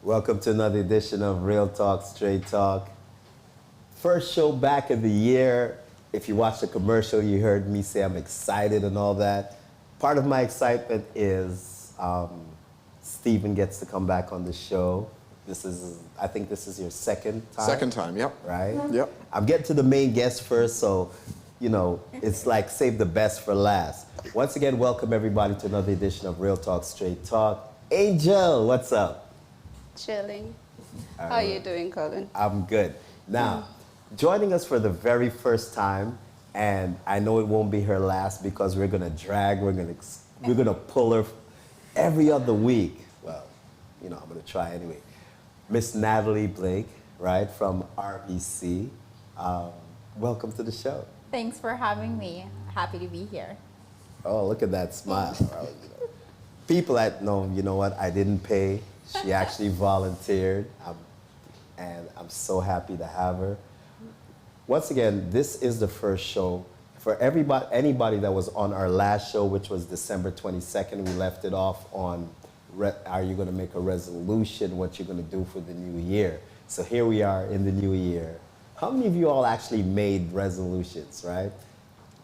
Welcome to another edition of Real Talk, Straight Talk. First show back of the year. If you watched the commercial, you heard me say I'm excited and all that. Part of my excitement is Stephen gets to come back on the show. I think this is your second time? Second time, yep. Right? Yep. I'm getting to the main guest first, so, it's like save the best for last. Once again, welcome everybody to another edition of Real Talk, Straight Talk. Angel, what's up? Chilling. How are you doing, Colin? I'm good. Now, joining us for the very first time, and I know it won't be her last because we're gonna pull her every other week. Well, I'm gonna try anyway. Miss Natalee Blake, right, from RBC. Welcome to the show. Thanks for having me. Happy to be here. Oh, look at that smile. People that know, you know what, I didn't pay. She actually volunteered, and I'm so happy to have her. Once again, this is the first show. For anybody that was on our last show, which was December 22nd, we left it off on, are you gonna make a resolution, what you're gonna do for the new year? So here we are in the new year. How many of you all actually made resolutions, right?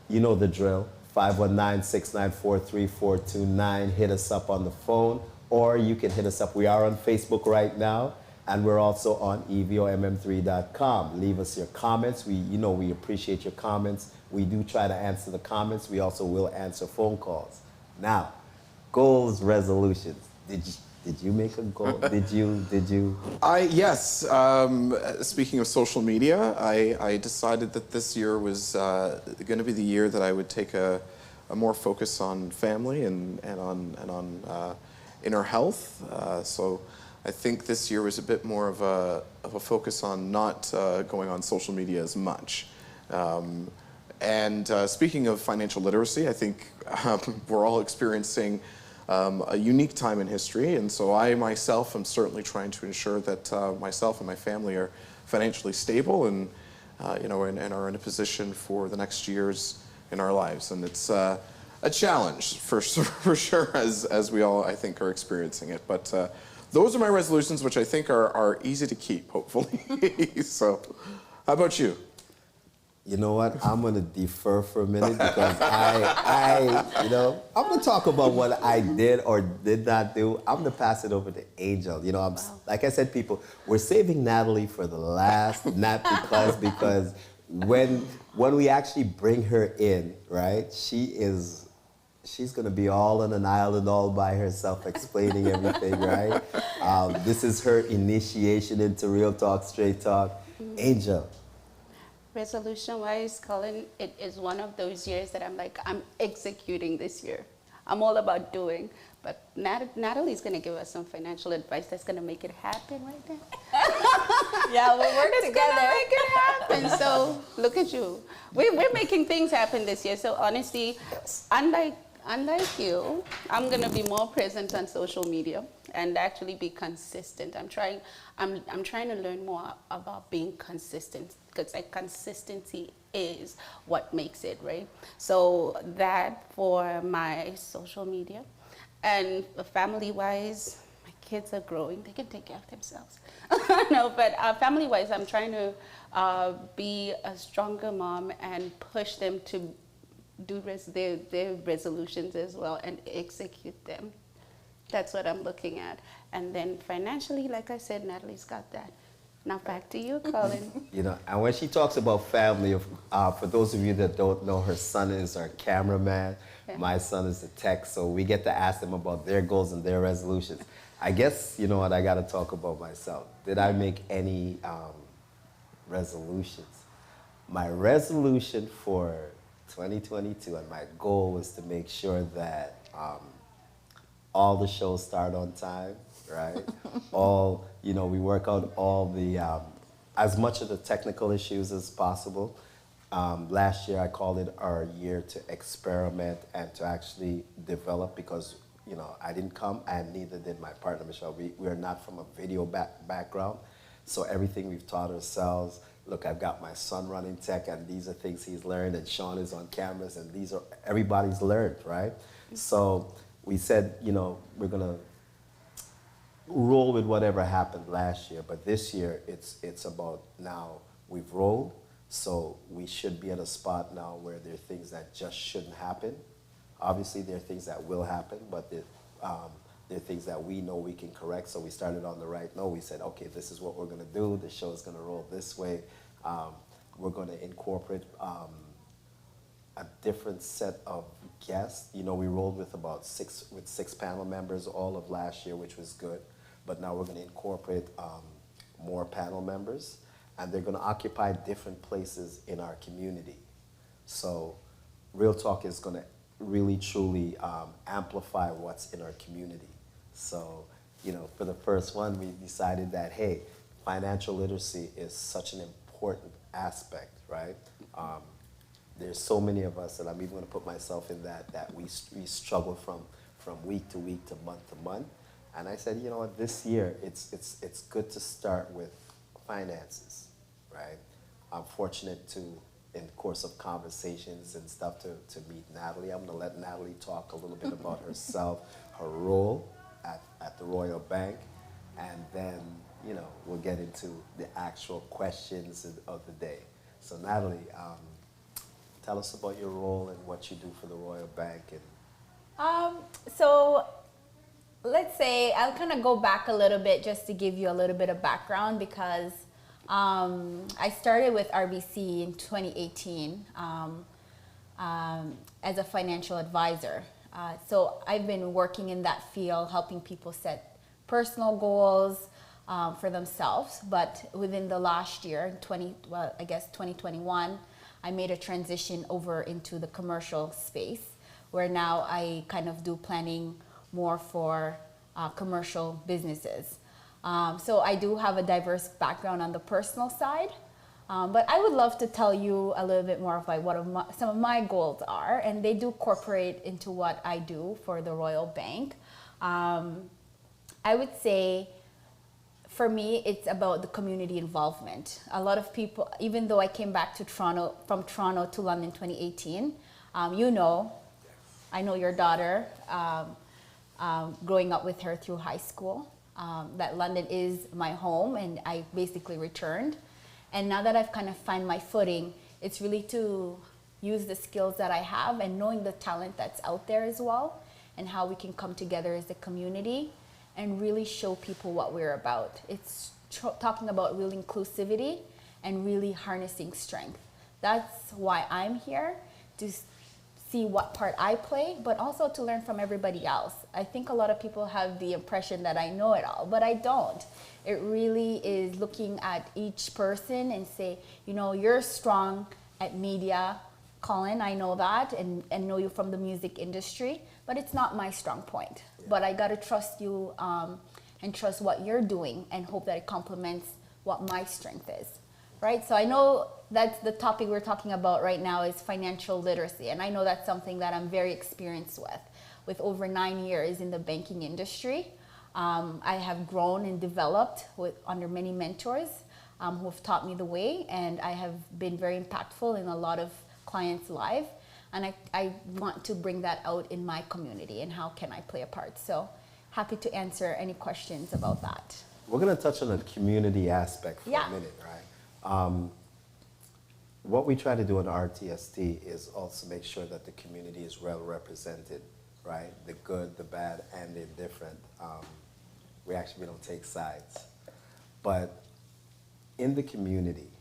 You know the drill, 519-694-3429. Hit us up on the phone, or you can hit us up. We are on Facebook right now, and we're also on evomm3.com. Leave us your comments. We appreciate your comments. We do try to answer the comments. We also will answer phone calls. Now, goals, resolutions. Did you make a goal? Did you? Yes. Speaking of social media, I decided that this year was going to be the year that I would take a more focus on family and on inner health. So I think this year was a bit more of a focus on not going on social media as much. And speaking of financial literacy, I think we're all experiencing a unique time in history, and so I myself am certainly trying to ensure that myself and my family are financially stable and and are in a position for the next years in our lives. And it's a challenge for sure, as we all, I think, are experiencing it. But those are my resolutions, which I think are easy to keep, hopefully. So, how about you? You know what? I'm gonna defer for a minute because I'm gonna talk about what I did or did not do. I'm gonna pass it over to Angel. Like I said, people, we're saving Natalee for the last, not because when we actually bring her in, right? She's gonna be all on an island all by herself, explaining everything, right? This is her initiation into Real Talk, Straight Talk. Angel. Resolution-wise, Colin, it is one of those years that I'm executing this year. I'm all about doing. But Natalee's going to give us some financial advice that's going to make it happen right now. Yeah, we'll work together. It's going to make it happen. So look at you. We're making things happen this year. So honestly, unlike you, I'm going to be more present on social media and actually be consistent. I'm trying to learn more about being consistent, because consistency is what makes it, right? So that for my social media. And family-wise, my kids are growing. They can take care of themselves. No, but family-wise, I'm trying to be a stronger mom and push them to do their resolutions as well and execute them. That's what I'm looking at. And then financially, like I said, Natalee's got that. Now back to you, Colin. And when she talks about family, for those of you that don't know, her son is our cameraman. Yeah. My son is the tech, so we get to ask them about their goals and their resolutions. I guess, you know what, I got to talk about myself. Did I make any resolutions? My resolution for 2022 and my goal was to make sure that all the shows start on time, right? We work out all the, as much of the technical issues as possible. Last year I called it our year to experiment and to actually develop, because, I didn't come and neither did my partner, Michelle. We are not from a video background, so everything we've taught ourselves. Look, I've got my son running tech, and these are things he's learned, and Sean is on cameras, and these are, everybody's learned, right? So we said, we're gonna roll with whatever happened last year, but this year it's about now we've rolled, so we should be at a spot now where there are things that just shouldn't happen. Obviously, there are things that will happen, but there are things that we know we can correct. So we started on the right note. We said, okay, this is what we're going to do. The show is going to roll this way. We're going to incorporate a different set of guests. You know, we rolled with about six panel members all of last year, which was good. But now we're going to incorporate more panel members, and they're going to occupy different places in our community. So Real Talk is going to really truly amplify what's in our community. So, you know, for the first one, we decided that, hey, financial literacy is such an important aspect, right? There's so many of us, and I'm even going to put myself in that we struggle from week to week to month. And I said, you know what, this year, it's good to start with finances, right? I'm fortunate to, in the course of conversations and stuff, to meet Natalee. I'm going to let Natalee talk a little bit about herself, her role at the Royal Bank, and then, you know, we'll get into the actual questions of the day. So Natalee, tell us about your role and what you do for the Royal Bank. So let's say I'll kind of go back a little bit just to give you a little bit of background, because I started with RBC in 2018 as a financial advisor. So I've been working in that field, helping people set personal goals for themselves. But within the last year, 2021, I made a transition over into the commercial space, where now I kind of do planning more for commercial businesses. So I do have a diverse background on the personal side, but I would love to tell you a little bit more of like what some of my goals are, and they do incorporate into what I do for the Royal Bank. I would say, for me, it's about the community involvement. A lot of people, even though I came back to Toronto, from Toronto to London 2018, you know, I know your daughter, growing up with her through high school, that London is my home, and I basically returned. And now that I've kind of found my footing, it's really to use the skills that I have and knowing the talent that's out there as well, and how we can come together as a community and really show people what we're about. It's talking about real inclusivity and really harnessing strength. That's why I'm here, to see what part I play, but also to learn from everybody else. I think a lot of people have the impression that I know it all, but I don't. It really is looking at each person and say, you know, you're strong at media, Colin, I know that, and know you from the music industry, but it's not my strong point. Yeah. But I gotta trust you and trust what you're doing and hope that it complements what my strength is, right? So I know that's the topic we're talking about right now is financial literacy, and I know that's something that I'm very experienced with over 9 years in the banking industry. I have grown and developed under many mentors who have taught me the way, and I have been very impactful in a lot of clients' lives, and I want to bring that out in my community, and how can I play a part. So happy to answer any questions about that. We're going to touch on the community aspect for a minute, right? What we try to do in RTST is also make sure that the community is well represented, right? The good, the bad, and the indifferent. We don't take sides. But in the community,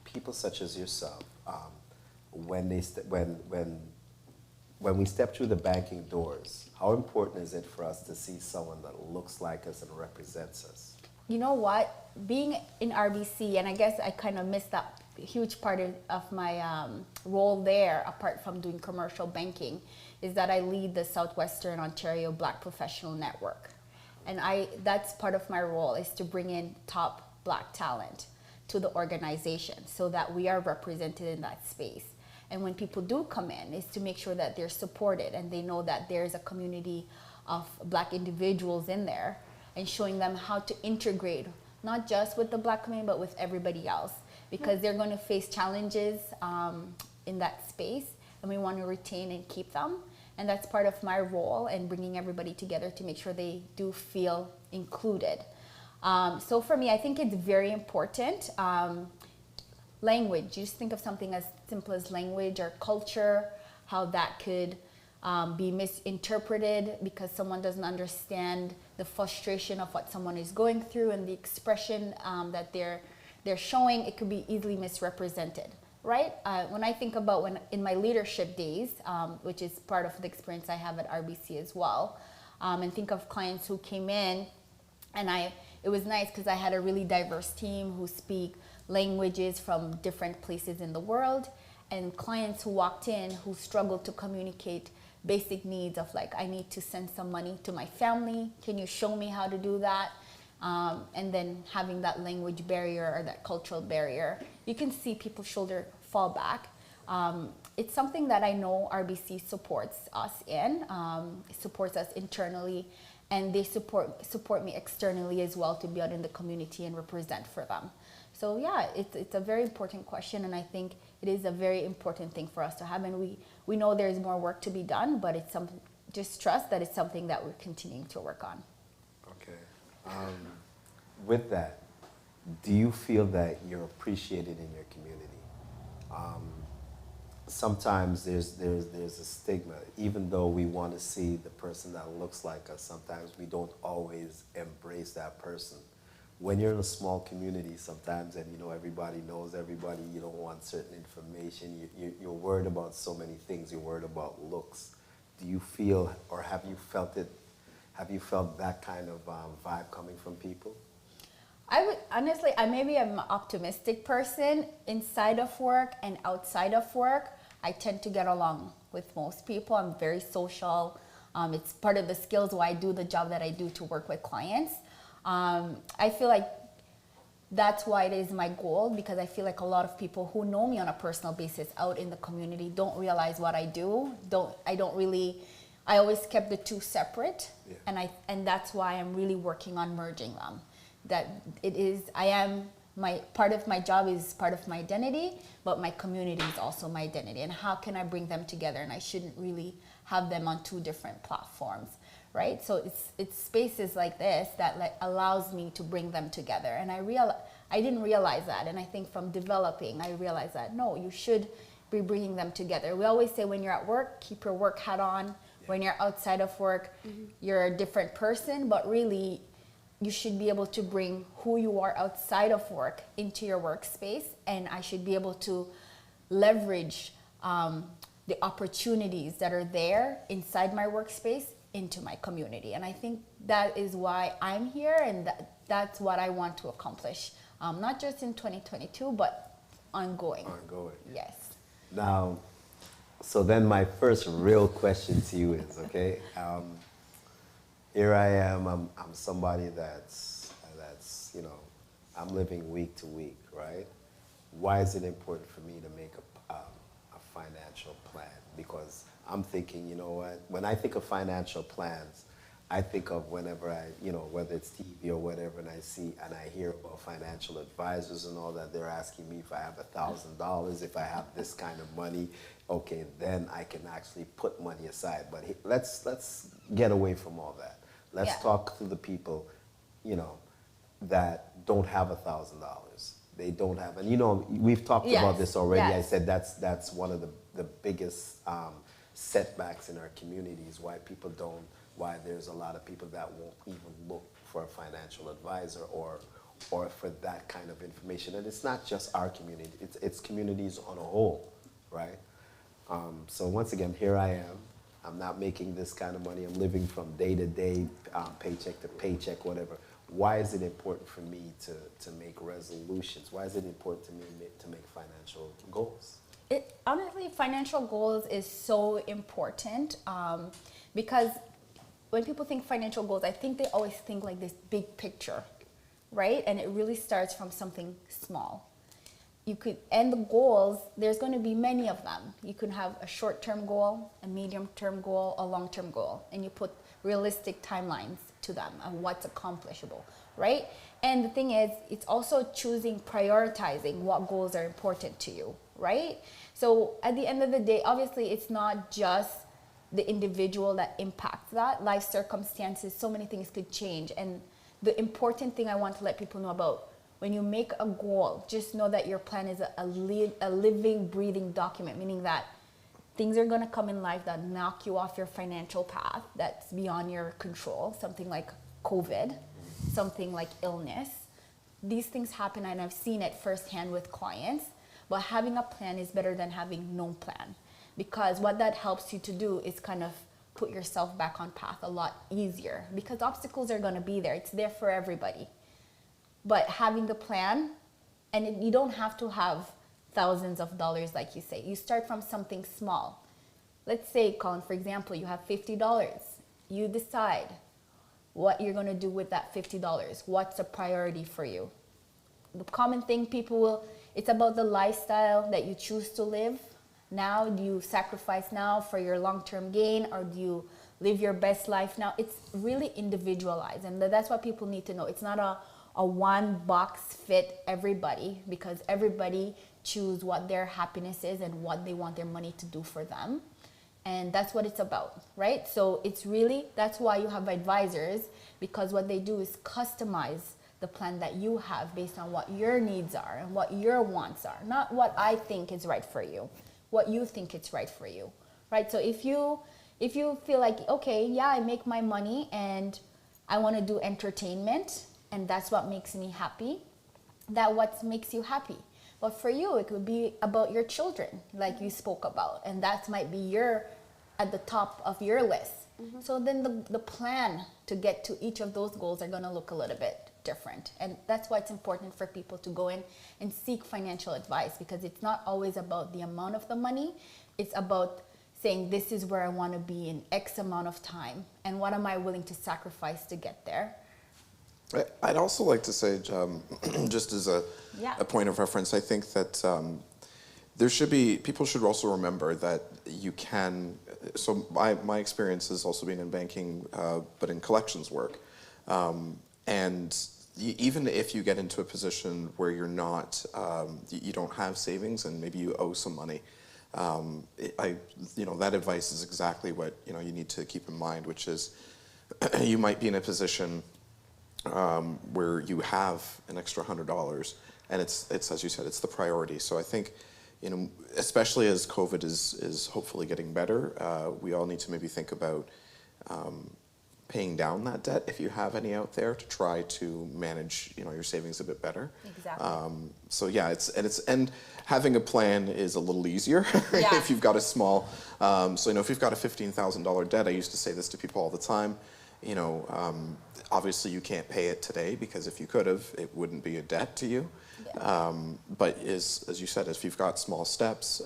people such as yourself, when we step through the banking doors, how important is it for us to see someone that looks like us and represents us? You know what? Being in RBC, and I guess I kind of missed that huge part of my role there, apart from doing commercial banking, is that I lead the Southwestern Ontario Black Professional Network. And that's part of my role, is to bring in top Black talent to the organization so that we are represented in that space. And when people do come in, is to make sure that they're supported and they know that there's a community of Black individuals in there, and showing them how to integrate, not just with the Black community, but with everybody else, because they're going to face challenges in that space, and we want to retain and keep them. And that's part of my role in bringing everybody together to make sure they do feel included. So for me, I think it's very important. Language, you just think of something as simple as language or culture, how that could be misinterpreted because someone doesn't understand the frustration of what someone is going through and the expression that they're showing. It could be easily misrepresented, right? When I think about in my leadership days, which is part of the experience I have at RBC as well, and think of clients who came in, and it was nice because I had a really diverse team who speak languages from different places in the world, and clients who walked in who struggled to communicate basic needs of like, I need to send some money to my family. Can you show me how to do that? And then having that language barrier or that cultural barrier, you can see people's shoulder fall back. It's something that I know RBC supports us in. It supports us internally, and they support me externally as well to be out in the community and represent for them. So yeah, it's a very important question, and I think it is a very important thing for us to have. And we know there's more work to be done, but it's something, just trust that it's something that we're continuing to work on. Okay. With that, do you feel that you're appreciated in your community? Sometimes there's a stigma. Even though we want to see the person that looks like us, sometimes we don't always embrace that person. When you're in a small community sometimes, and you know everybody knows everybody, you don't want certain information, you're worried about so many things, you're worried about looks. Do you feel, or have you felt that kind of vibe coming from people? I would, honestly, maybe I'm an optimistic person. Inside of work and outside of work, I tend to get along with most people. I'm very social. It's part of the skills why I do the job that I do to work with clients. I feel like that's why it is my goal, because I feel like a lot of people who know me on a personal basis out in the community don't realize what I do. I always kept the two separate, yeah. And that's why I'm really working on merging them. Part of my job is part of my identity, but my community is also my identity. And how can I bring them together? And I shouldn't really have them on two different platforms, right? So it's spaces like this that allows me to bring them together. And I didn't realize that. And I think from developing, I realized that, no, you should be bringing them together. We always say when you're at work, keep your work hat on. Yeah. When you're outside of work, you're a different person, but really, you should be able to bring who you are outside of work into your workspace, and I should be able to leverage the opportunities that are there inside my workspace into my community. And I think that is why I'm here, and that's what I want to accomplish, not just in 2022, but ongoing. Ongoing. Yes. Now, so then my first real question to you is, okay, here I am, I'm somebody that's, you know, I'm living week to week, right? Why is it important for me to make a financial plan? Because I'm thinking, you know what, when I think of financial plans, I think of whenever whether it's TV or whatever, and I hear about financial advisors and all that, they're asking me if I have $1,000, if I have this kind of money, okay, then I can actually put money aside. But let's get away from all that. Let's talk to the people, you know, that don't have $1,000. They don't have, and you know, we've talked about this already. Yes. I said that's one of the biggest setbacks in our communities. Why there's a lot of people that won't even look for a financial advisor or for that kind of information. And it's not just our community; it's communities on a whole, right? So once again, here I am. I'm not making this kind of money. I'm living from day to day, paycheck to paycheck, whatever. Why is it important for me to make resolutions? Why is it important to me to make financial goals? Honestly, financial goals is so important because when people think financial goals, I think they always think like this big picture, right? And it really starts from something small. And the goals, there's going to be many of them. You can have a short-term goal, a medium-term goal, a long-term goal, and you put realistic timelines to them and what's accomplishable, right? And the thing is, it's also prioritizing what goals are important to you, right? So at the end of the day, obviously, it's not just the individual that impacts that. Life circumstances, so many things could change. And the important thing I want to let people know about, when you make a goal, just know that your plan is a living, breathing document, meaning that things are going to come in life that knock you off your financial path that's beyond your control, something like COVID, something like illness. These things happen, and I've seen it firsthand with clients. But having a plan is better than having no plan, because what that helps you to do is kind of put yourself back on path a lot easier, because obstacles are going to be there. It's there for everybody. But having the plan, and you don't have to have thousands of dollars, like you say. You start from something small. Let's say, Colin, for example, you have $50. You decide what you're going to do with that $50. What's a priority for you? The common thing people will, it's about the lifestyle that you choose to live now. Do you sacrifice now for your long-term gain, or do you live your best life now? It's really individualized, and that's what people need to know. It's not a one box fit everybody, because everybody choose what their happiness is and what they want their money to do for them. And that's what it's about, right? So it's really, that's why you have advisors, because what they do is customize the plan that you have based on what your needs are and what your wants are. Not what I think is right for you, what you think it's right for you, right? So if you feel like, okay, yeah, I make my money and I want to do entertainment, and that's what makes me happy, that what makes you happy. But for you, it could be about your children, like you spoke about, and that might be at the top of your list. Mm-hmm. So then the plan to get to each of those goals are going to look a little bit different. And that's why it's important for people to go in and seek financial advice, because it's not always about the amount of the money. It's about saying, this is where I want to be in X amount of time, and what am I willing to sacrifice to get there. I'd also like to say, just as a point of reference, I think that people should also remember that you can, so my experience has also been in banking, but in collections work. And even if you get into a position where you're not, you don't have savings and maybe you owe some money, that advice is exactly what, you need to keep in mind, which is you might be in a position where you have an extra $100, and it's as you said, it's the priority. So I think, especially as COVID is hopefully getting better, we all need to maybe think about paying down that debt, if you have any out there, to try to manage your savings a bit better. Exactly. So yeah, and having a plan is a little easier if you've got a small. So if you've got a $15,000 debt, I used to say this to people all the time. Obviously you can't pay it today, because if you could have, it wouldn't be a debt to you. Yeah. But as you said, if you've got small steps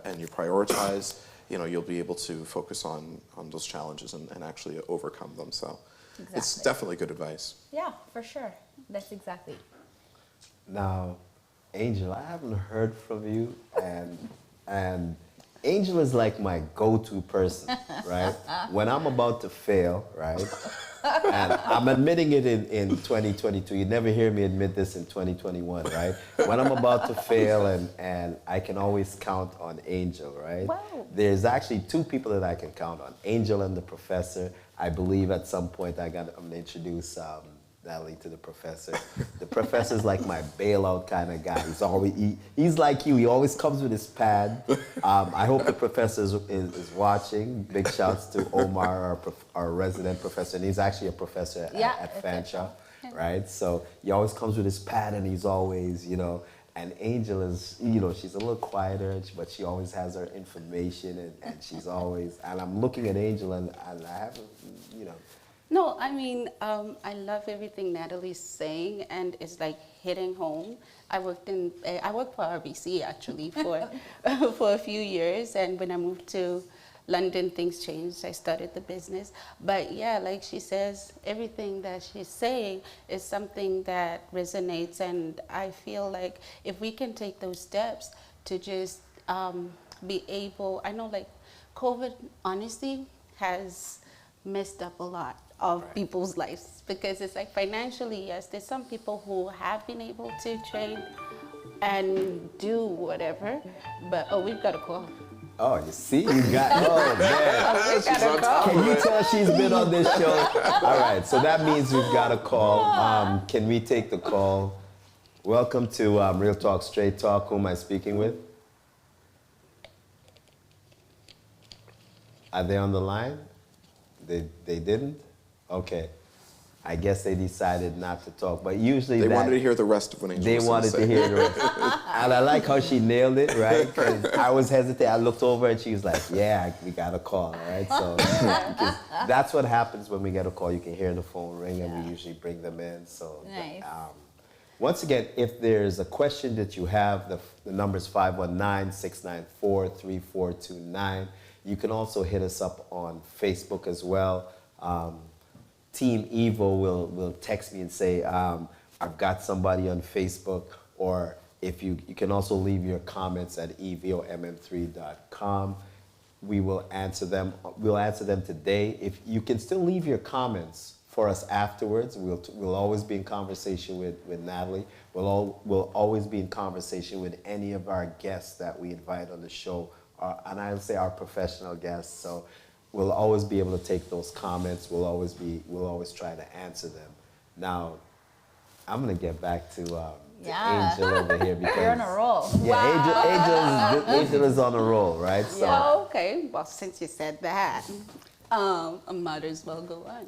and you prioritize, you'll be able to focus on those challenges and actually overcome them. So It's definitely good advice. Yeah, for sure. That's exactly. Now, Angel, I haven't heard from you, and Angel is like my go-to person, right? When I'm about to fail, right? And I'm admitting it in 2022. You never hear me admit this in 2021, right? When I'm about to fail, and I can always count on Angel, right? Wow. There's actually two people that I can count on, Angel and the professor. I believe at some point I'm going to introduce Natalee to the professor. The professor's like my bailout kind of guy. He's like you. He always comes with his pad. I hope the professor is watching. Big shouts to Omar, our resident professor, and he's actually a professor at Fanshawe, right? So he always comes with his pad, and he's always, and Angel is, she's a little quieter, but she always has her information, and she's always, and I'm looking at Angel, and I haven't, No, I mean, I love everything Natalee's saying, and it's like hitting home. I worked for RBC actually for for a few years, and when I moved to London, things changed. I started the business, but yeah, like she says, everything that she's saying is something that resonates, and I feel like if we can take those steps to just be able, I know like COVID honestly has messed up a lot of people's lives, because it's like financially, yes, there's some people who have been able to trade and do whatever, but we've got a call. Oh, you see, you got, oh man. She's on top Can of you it. tell she's been on this show? All right, so that means we've got a call. Can we take the call? Welcome to Real Talk, Straight Talk. Who am I speaking with? Are they on the line? They didn't? Okay. I guess they decided not to talk, but usually They wanted to hear the rest of what Angel they was gonna wanted say. to hear the rest. And I like how she nailed it, right? Because I was hesitant. I looked over and she was like, yeah, we got a call, right? So 'cause that's what happens when we get a call. You can hear the phone ring and we usually bring them in. So Nice. once again, if there's a question that you have, the number is 519-694-3429. You can also hit us up on Facebook as well. Team Evo will text me and say, I've got somebody on Facebook, or if you can also leave your comments at evom3.com. We will answer them. We'll answer them today. If you can still leave your comments for us afterwards, we'll always be in conversation with Natalie. We'll always be in conversation with any of our guests that we invite on the show, and I'll say our professional guests. So we'll always be able to take those comments. We'll always try to answer them. Now, I'm gonna get back to Angel over here because You're on a roll. yeah, Angel is on a roll, right? So Oh, okay. Well, since you said that, I might as well go on.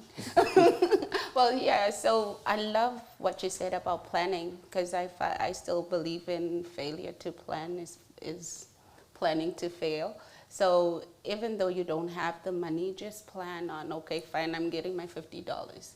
Well, yeah, so I love what you said about planning, because I still believe in failure to plan is planning to fail. So even though you don't have the money, just plan on, okay, fine, I'm getting my $50.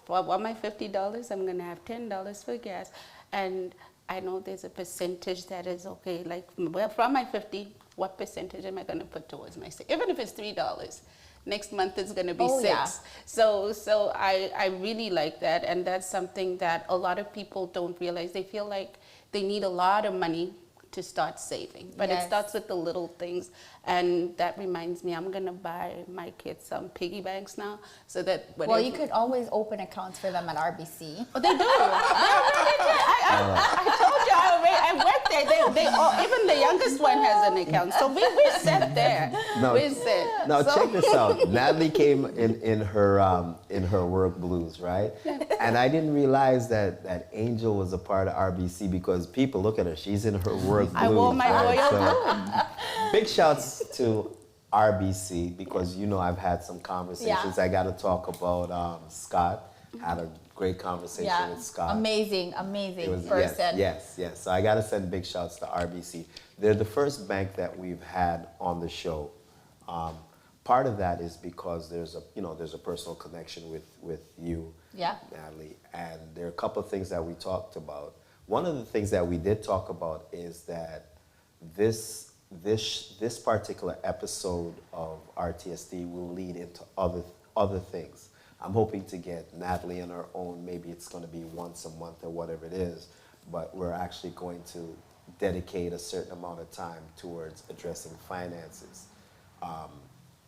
For my $50, I'm going to have $10 for gas. And I know there's a percentage that is okay, like from my 50, what percentage am I going to put towards my savings? Even if it's $3, next month it's going to be $6. Yeah. So I really like that. And that's something that a lot of people don't realize. They feel like they need a lot of money to start saving, but Yes. it starts with the little things. And that reminds me, I'm gonna buy my kids some piggy banks now, so that Well, you could always open accounts for them at RBC. Oh, they do. I told you I worked there. They all, even the youngest one has an account, so we set there. No, We set. now So- check this out. Natalie came in her work blues, right? And I didn't realize that Angel was a part of RBC, because people look at her. She's in her work blues. I wore my right? royal So, big shouts to RBC, because I've had some conversations. Yeah. I got to talk about Scott. Had a great conversation Yeah, with Scott. amazing It was, person. yes. So I got to send big shouts to RBC. They're the first bank that we've had on the show. Part of that is because there's a personal connection with you, Yeah. Natalie, and there are a couple of things that we talked about. One of the things that we did talk about is that this particular episode of RTSD will lead into other things. I'm hoping to get Natalie on her own. Maybe it's going to be once a month or whatever it is, but we're actually going to dedicate a certain amount of time towards addressing finances.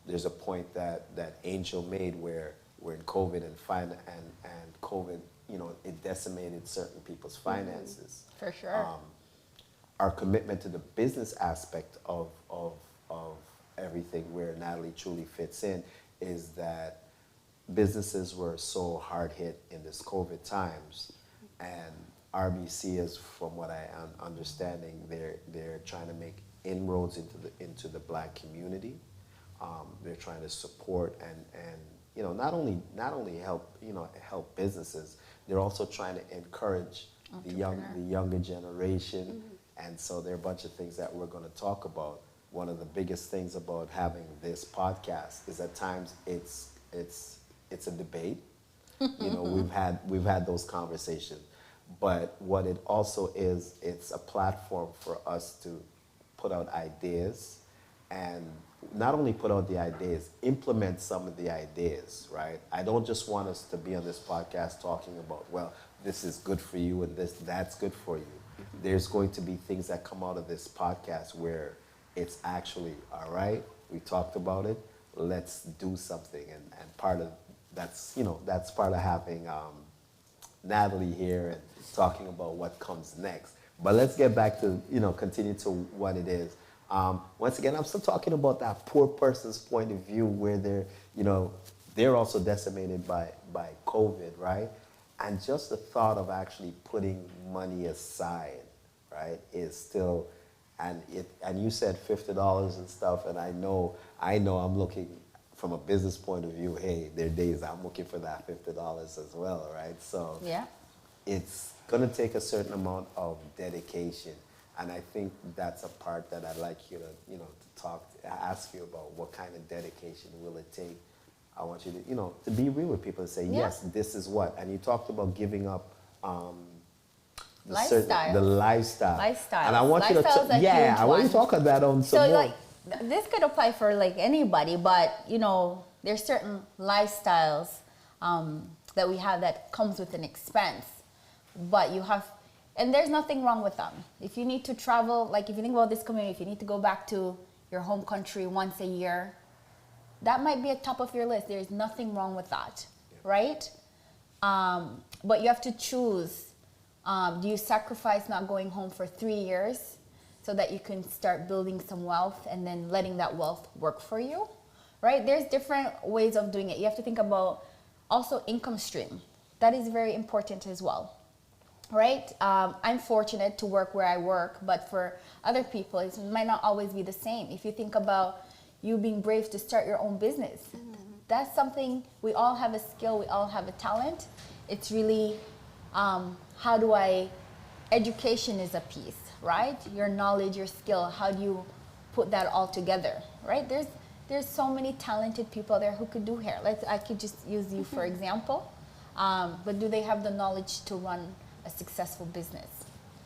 There's a point that Angel made where in COVID and COVID, it decimated certain people's finances. For sure. Our commitment to the business aspect of everything, where Natalie truly fits in, is that businesses were so hard hit in this COVID times, and RBC is, from what I am understanding, they're trying to make inroads into the Black community. They're trying to support and not only help businesses. They're also trying to encourage the younger generation, and so there are a bunch of things that we're going to talk about. One of the biggest things about having this podcast is at times it's a debate. We've had those conversations, but what it also is, it's a platform for us to put out ideas, and not only put out the ideas, implement some of the ideas, right? I don't just want us to be on this podcast talking about, well, this is good for you and that's good for you. There's going to be things that come out of this podcast where it's actually, all right, we talked about it, let's do something. And part of that's part of having Natalie here and talking about what comes next. But let's get back to, continue to what it is. Once again, I'm still talking about that poor person's point of view where they're also decimated by COVID, right? And just the thought of actually putting money aside, right, is still, and you said $50 and stuff, and I know I'm looking from a business point of view, hey, there are days I'm looking for that $50 as well, right? So Yeah. it's going to take a certain amount of dedication. And I think that's a part that I'd like you to, ask you about. What kind of dedication will it take? I want you to, to be real with people and say, Yeah. yes, this is what. And you talked about giving up Lifestyle. the lifestyle. Lifestyle. And I want you to, Lifestyle's a yeah, huge I want you one. to talk on that on some So more. like this could apply for like anybody, but there's certain lifestyles that we have that comes with an expense, but you have, and there's nothing wrong with them. If you need to travel, like if you think about this community, if you need to go back to your home country once a year, that might be at top of your list. There's nothing wrong with that, right? But you have to choose. Do you sacrifice not going home for 3 years so that you can start building some wealth and then letting that wealth work for you, right? There's different ways of doing it. You have to think about also income stream. That is very important as well, right? I'm fortunate to work where I work, but for other people, it might not always be the same. If you think about you being brave to start your own business, that's something, we all have a skill, we all have a talent. It's really, education is a piece, right? Your knowledge, your skill, how do you put that all together, right? There's so many talented people there who could do hair. I could just use you for example, but do they have the knowledge to run a successful business?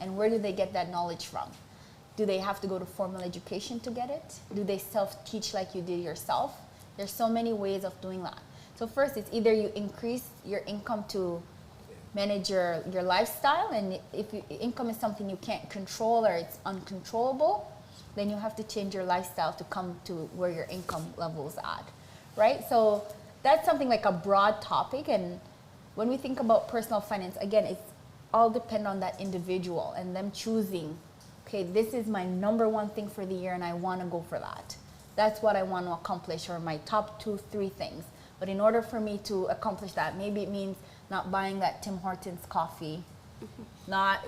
And where do they get that knowledge from? Do they have to go to formal education to get it? Do they self-teach like you did yourself? There's so many ways of doing that. So first, it's either you increase your income to manage your lifestyle, and if income is something you can't control or it's uncontrollable, then you have to change your lifestyle to come to where your income level is at, right? So that's something like a broad topic, and when we think about personal finance, again, it's all depend on that individual and them choosing, okay, this is my number one thing for the year and I want to go for that. That's what I want to accomplish, or my top 2-3 things. But in order for me to accomplish that, maybe it means not buying that Tim Hortons coffee, not,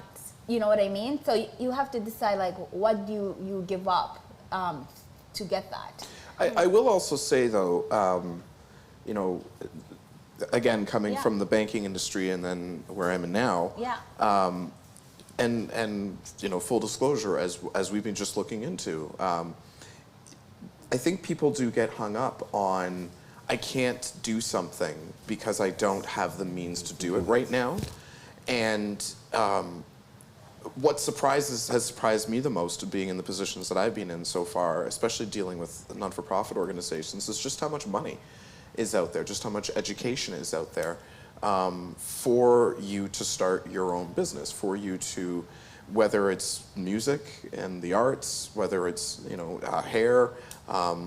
you know what I mean? So you have to decide, like, what do you give up to get that? I will also say, though, again, coming from the banking industry and then where I'm in now, and full disclosure, as we've been just looking into, I think people do get hung up on, I can't do something because I don't have the means to do it right now. And what has surprised me the most being in the positions that I've been in so far, especially dealing with non-for-profit organizations, is just how much money is out there, just how much education is out there for you to start your own business, for you to, whether it's music and the arts, whether it's hair,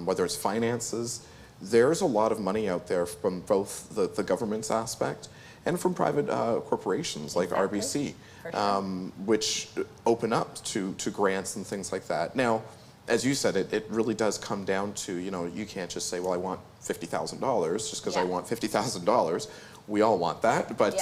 whether it's finances. There's a lot of money out there from both the government's aspect and from private corporations like RBC, which open up to grants and things like that. Now, as you said, it really does come down to, you can't just say, well, I want $50,000 just because I want $50,000. We all want that, but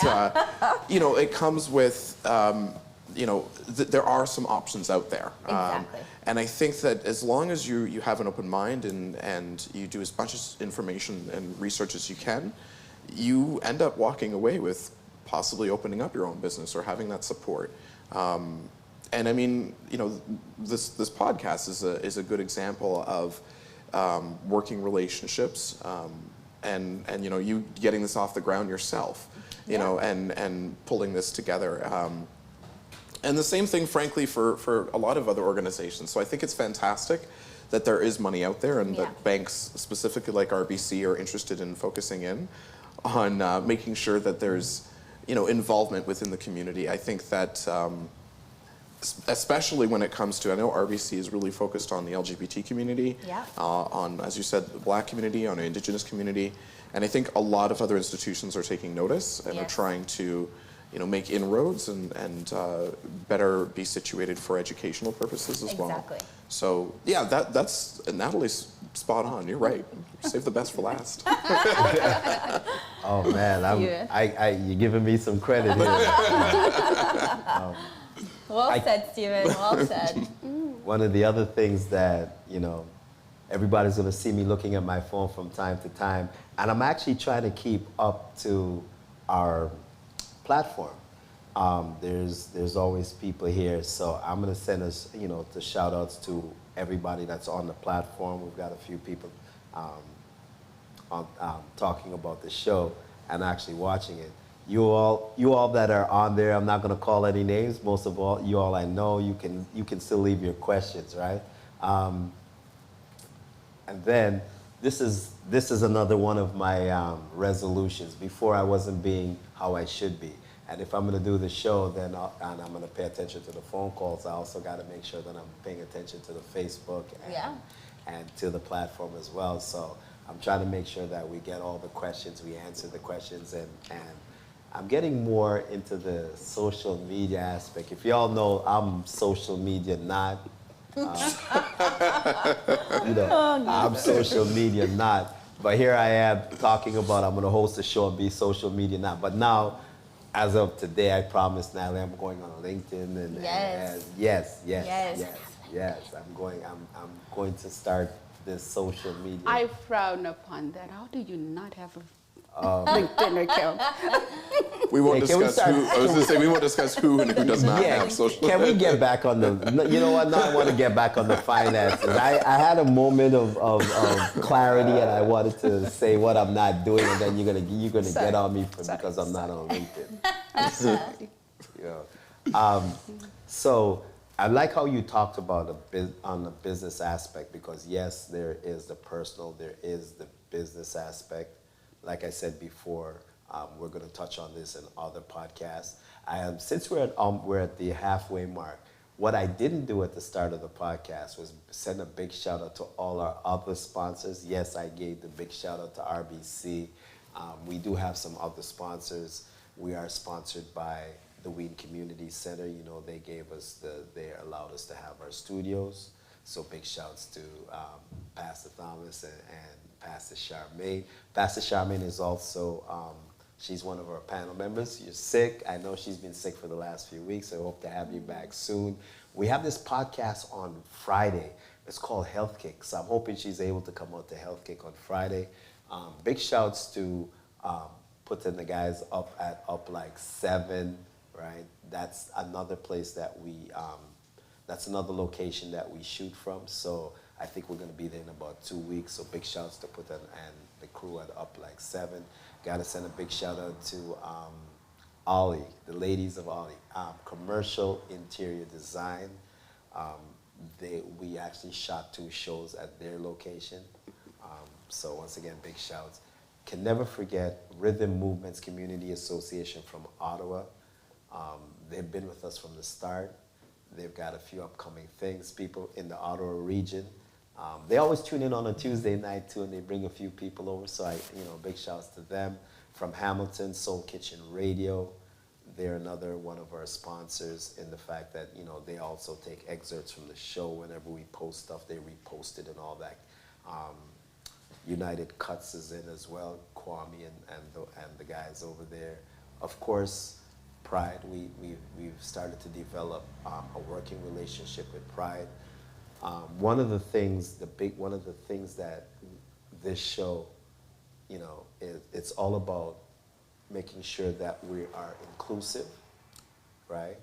it comes with, there are some options out there. Exactly. And I think that as long as you have an open mind and you do as much information and research as you can, you end up walking away with possibly opening up your own business or having that support. And I mean, this podcast is a good example of working relationships and you getting this off the ground yourself, and pulling this together. And the same thing, frankly, for a lot of other organizations. So I think it's fantastic that there is money out there and that banks, specifically like RBC, are interested in focusing in on making sure that there's, involvement within the community. I think that, especially when it comes to, I know RBC is really focused on the LGBT community, on, as you said, the Black community, on the Indigenous community. And I think a lot of other institutions are taking notice and are trying to make inroads and better be situated for educational purposes as well. Exactly. So yeah, that's Natalie's spot on. You're right. Save the best for last. Oh man, Yeah. you're giving me some credit here. Well said, Stephen. Well said. One of the other things that, you know, everybody's going to see me looking at my phone from time to time, and I'm actually trying to keep up to our platform. There's always people here, so I'm going to send us, you know, the shout outs to everybody that's on the platform. We've got a few people talking about the show and actually watching it. You all that are on there, I'm not going to call any names. Most of all, you all I know, you can still leave your questions, right? And then this is another one of my resolutions. Before I wasn't being how I should be, and if I'm going to do the show, then and I'm going to pay attention to the phone calls. I also got to make sure that I'm paying attention to the Facebook and to the platform as well. So I'm trying to make sure that we get all the questions, we answer the questions, and I'm getting more into the social media aspect. If y'all know, I'm social media not. I'm social media not. But here I am talking about I'm going to host a show and be social media not. But now, as of today, I promised Natalee I'm going on LinkedIn and yes. I'm going to start this social media. I frown upon that. How do you not have a LinkedIn account? We won't discuss who. I was going to say we won't discuss who and who does not have social. Can we get back on the? You know what? Now I want to get back on the finances. I had a moment of clarity, and I wanted to say what I'm not doing, and then you're gonna get on me because I'm not on LinkedIn. So I like how you talked about on the business aspect, because yes, there is the personal, there is the business aspect. Like I said before, we're going to touch on this in other podcasts. Since we're at the halfway mark, what I didn't do at the start of the podcast was send a big shout out to all our other sponsors. Yes, I gave the big shout out to RBC. We do have some other sponsors. We are sponsored by the Wien Community Center. You know, they allowed us to have our studios. So big shouts to Pastor Thomas and Pastor Charmaine. Pastor Charmaine is also, she's one of our panel members. You're sick. I know she's been sick for the last few weeks. I hope to have you back soon. We have this podcast on Friday. It's called Health Kick. So I'm hoping she's able to come out to Health Kick on Friday. Big shouts to putting the guys up like 7, right? That's another place that that's another location that we shoot from. So I think we're going to be there in about 2 weeks. So big shouts to Putin and the crew at Up Like 7. Got to send a big shout out to Ollie, the ladies of Ollie. Commercial interior design. We actually shot 2 shows at their location. So once again, big shouts. Can never forget Rhythm Movements Community Association from Ottawa. They've been with us from the start. They've got a few upcoming things. People in the Ottawa region, they always tune in on a Tuesday night too, and they bring a few people over. So big shouts to them. From Hamilton, Soul Kitchen Radio, they're another one of our sponsors in the fact that they also take excerpts from the show whenever we post stuff. They repost it and all that. United Cuts is in as well, Kwame and the guys over there. Of course, Pride. We've started to develop a working relationship with Pride. One of the things that this show, it's all about making sure that we are inclusive, right?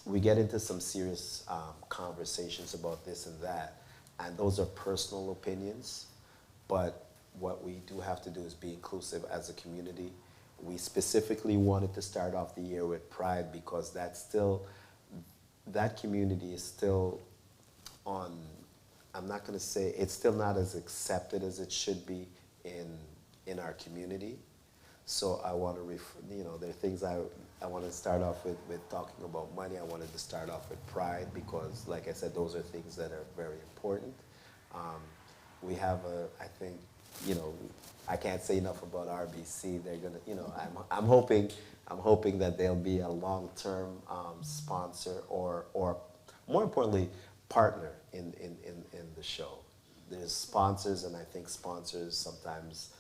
We get into some serious conversations about this and that, and those are personal opinions, but what we do have to do is be inclusive as a community. We specifically wanted to start off the year with Pride because that community is still on, I'm not going to say, it's still not as accepted as it should be in our community. So I want to, there are things I want to start off with talking about money. I wanted to start off with Pride because, like I said, those are things that are very important. We have I think, I can't say enough about RBC. They're gonna, I'm hoping that they'll be a long-term sponsor or more importantly, partner in the show. There's sponsors, and I think sponsors sometimes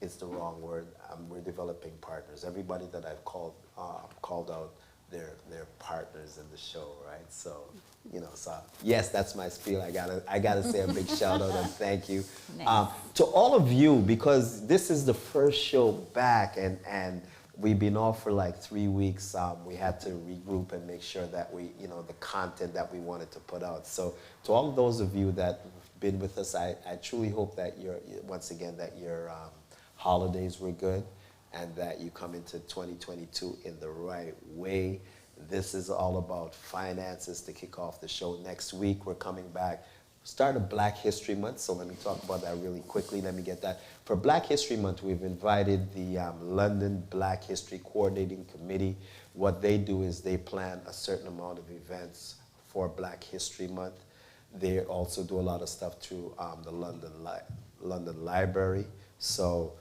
it's the wrong word. We're developing partners. Everybody that I've called out, they're partners in the show, right? So, so yes, that's my spiel. I gotta say a big shout out and thank you to all of you, because this is the first show back, and we've been off for like 3 weeks. We had to regroup and make sure that we, the content that we wanted to put out. So to all of those of you that have been with us, I truly hope that once again, that your holidays were good and that you come into 2022 in the right way. This is all about finances to kick off the show. Next week, we're coming back. Start of Black History Month, so let me talk about that really quickly. Let me get that. For Black History Month, we've invited the London Black History Coordinating Committee. What they do is they plan a certain amount of events for Black History Month. They also do a lot of stuff through the London Library. So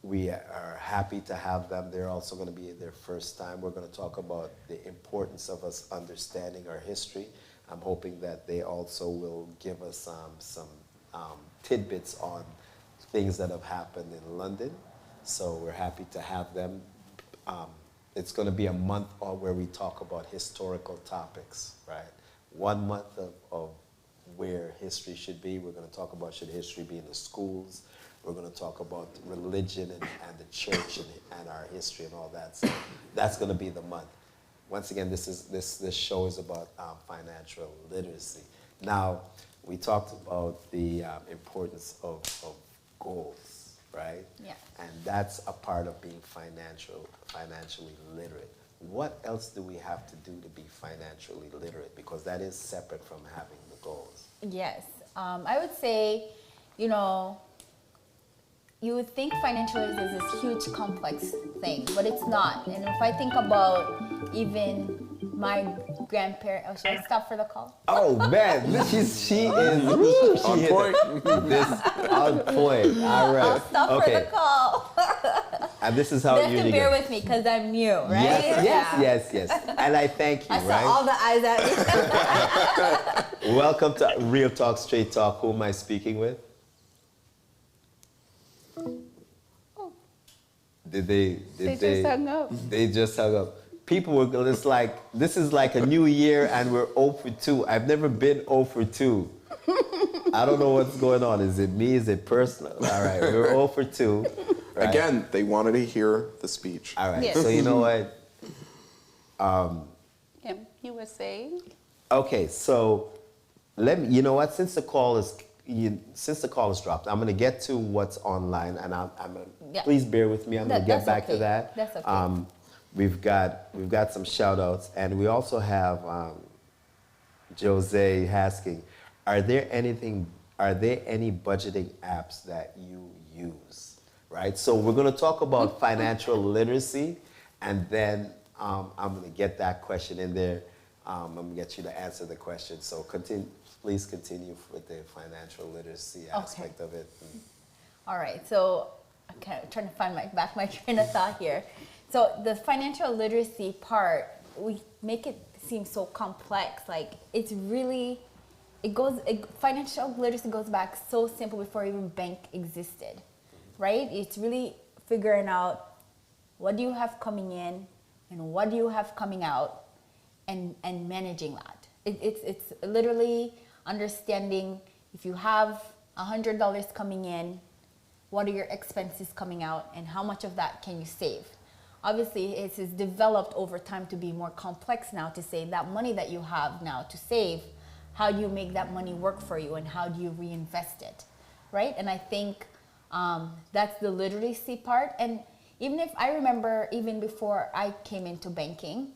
we are happy to have them. They're also going to be their first time. We're going to talk about the importance of us understanding our history. I'm hoping that they also will give us some tidbits on things that have happened in London. So we're happy to have them. It's going to be a month where we talk about historical topics, right? 1 month of where history should be. We're going to talk about should history be in the schools. We're going to talk about religion and the church and our history and all that. So that's going to be the month. Once again, this show is about financial literacy. Now, we talked about the importance of goals, right? Yeah. And that's a part of being financially literate. What else do we have to do to be financially literate? Because that is separate from having the goals. Yes. I would say, you would think financial literacy is this huge complex thing, but it's not. And if I think about even my grandparents, oh, should I stop for the call? Oh man, she is woo, On point. This on point. All right. I'll stop for the call. And this is how You have you to bear with me because I'm new, right? Yes. And I thank you, I saw right? all the eyes at me. Welcome to Real Talk, Straight Talk. Who am I speaking with? Did they just hung up. They just hung up. People were just like, this is like a new year and we're 0 for 2. I've never been 0 for 2. I don't know what's going on. Is it me? Is it personal? All right, we're 0 for 2. Right? Again, they wanted to hear the speech. All right, Yes. so you know what? You were saying? Okay, so you know what? Since the call is dropped, I'm going to get to what's online, and please bear with me. I'm going to get back to that. That's okay. We've got some shout outs, and we also have Jose asking, are there any budgeting apps that you use? Right? So we're going to talk about financial literacy, and then I'm going to get that question in there. I'm going to get you to answer the question. So please continue with the financial literacy aspect of it. All right, so I'm kind of trying to find my train of thought here. So the financial literacy part, we make it seem so complex. Like it's really, financial literacy goes back so simple before even bank existed, right? It's really figuring out what do you have coming in and what do you have coming out, and managing that. It's literally understanding if you have $100 coming in, what are your expenses coming out, and how much of that can you save? Obviously, it is developed over time to be more complex now to say that money that you have now to save, how do you make that money work for you and how do you reinvest it, right? And I think that's the literacy part. And even if I remember, even before I came into banking,